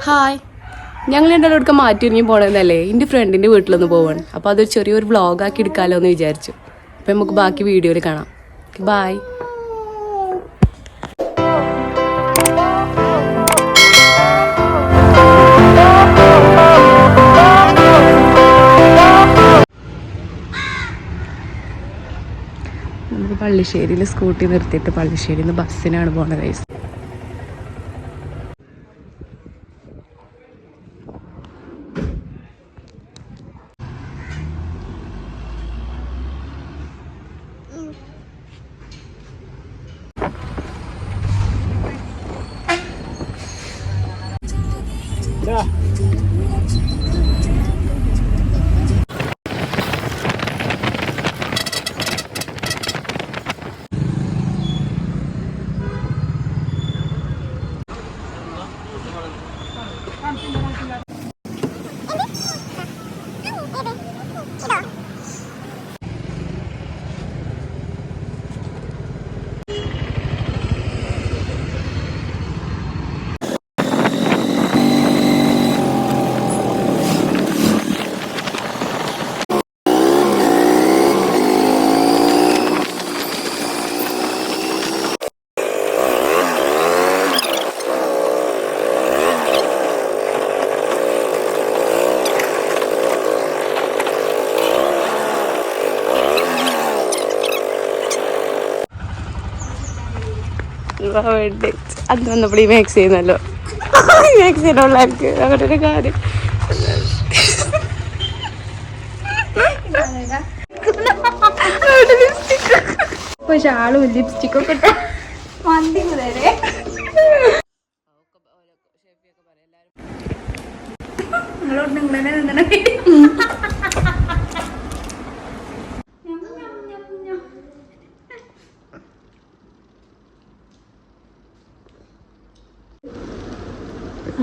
Hi, ഞങ്ങൾ രണ്ടാളും എടുക്കാൻ മാറ്റിയൊരുങ്ങി പോകണമെന്നല്ലേ എൻ്റെ ഫ്രണ്ടിൻ്റെ വീട്ടിലൊന്ന് പോവാണ്. അപ്പോൾ അതൊരു ചെറിയൊരു വ്ളോഗാക്കി എടുക്കാമല്ലോ എന്ന് വിചാരിച്ചു. അപ്പോൾ നമുക്ക് ബാക്കി വീഡിയോയിൽ കാണാം. ബായ്. നമുക്ക് പള്ളിശ്ശേരിയിൽ സ്കൂട്ടി നിർത്തിയിട്ട് പള്ളിശ്ശേരിയിൽ നിന്ന് ബസ്സിനാണ് പോകുന്നത് ഗൈസ്. അന്ന് വന്നപ്പോൾ ഈ മാക്സ് ചെയ്യുന്നല്ലോ, മാക്സ് ചെയ്യുന്നുള്ളവർക്ക് അങ്ങനെ ഒരു കാര്യം. പക്ഷെ ആളും ലിപ്സ്റ്റിക്കൊക്കെ മന്തി മുതലേ നിങ്ങളോട് നിങ്ങളെ നിന്നെ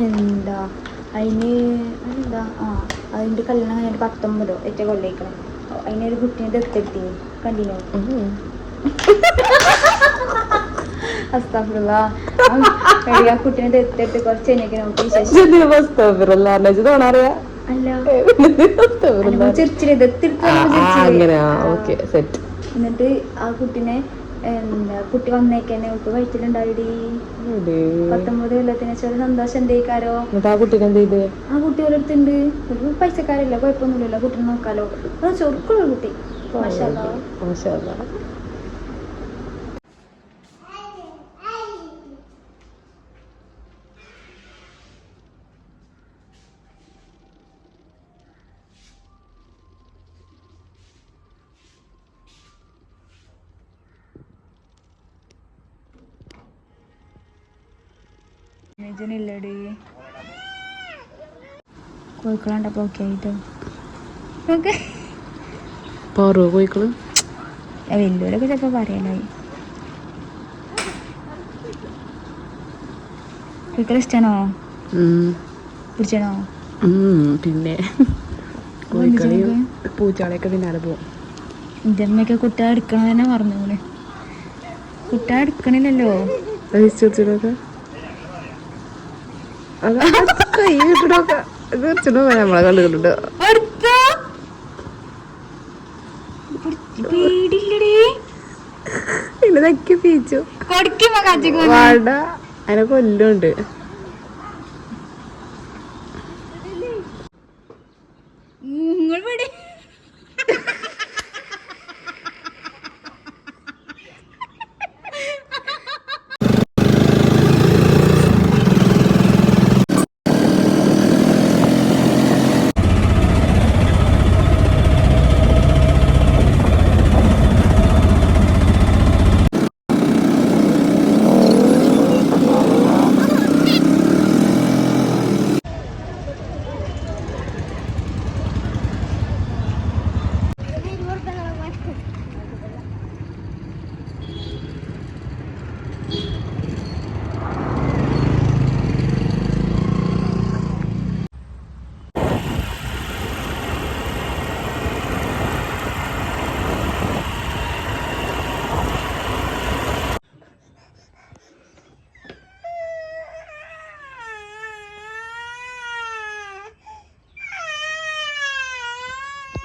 എന്താ അതിൻ്റെ കല്യാണം കഴിഞ്ഞിട്ട് 19 ഏറ്റവും കൊല്ലിക്കണം. അതിനൊരു കുട്ടീനെ ദത്തെടുത്തി കണ്ടിന്യൂ ആ കുട്ടീനെ ദത്തെടുത്ത് കുറച്ച് കഴിഞ്ഞൊക്കെ നമുക്ക് ചെറിച്ചില്ലേ ദത്തെടുത്ത്. എന്നിട്ട് ആ കുട്ടീനെ കുട്ടി വന്നേക്കന്നെ അവൾക്ക് വയറ്റിലുണ്ടായിടി 19 കൊല്ലത്തിന് വെച്ചാൽ സന്തോഷം എന്തേക്കാരോ. ആ കുട്ടീനെ എന്ത് ചെയ്ത്? ആ കുട്ടി ഓരോരുത്തുണ്ട്, ഒരു പൈസക്കാരില്ല, കുഴപ്പമൊന്നുമില്ലല്ലോ, കുട്ടീനെ നോക്കാലോ. അത് ചൊറുക്കുള്ള കുട്ടി. ഇല്ലടി കോഴിക്കളണ്ടപ്പോ ഓക്കെ ആയിട്ട് കോഴിക്കള് വലിയൊരൊക്കെ ചിലപ്പോ പറയാനായി. കോഴിക്കള ഇഷ്ടാണോ? പിടിച്ചാണോ? പിന്നെ കോഴിക്കളെയും പൂച്ചാളെയൊക്കെ പിന്നാലെ പോകും. എൻ്റെ അമ്മയൊക്കെ കുട്ടിയെ എടുക്കണ തന്നെ മറന്നു. കുട്ടിയെ എടുക്കണില്ലല്ലോ. നമ്മളെ കണ്ടുകിട്ടുണ്ട്. ഇതൊക്കെ പീച്ചു വാട അതിനെ കൊല്ലുണ്ട്.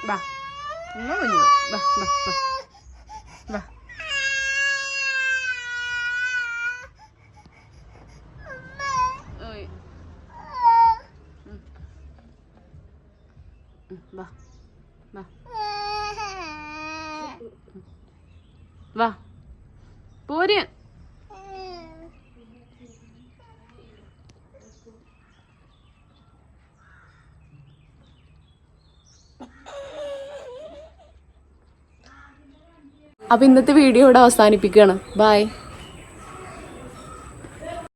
വാ ഉമ്മ കുഞ്ഞു വാ വാ വാ വാ ഓയ്. വാ വാ വാ പോര്. അപ്പൊ ഇന്നത്തെ വീഡിയോ ഇവിടെ അവസാനിപ്പിക്കുകയാണ്. ബൈ.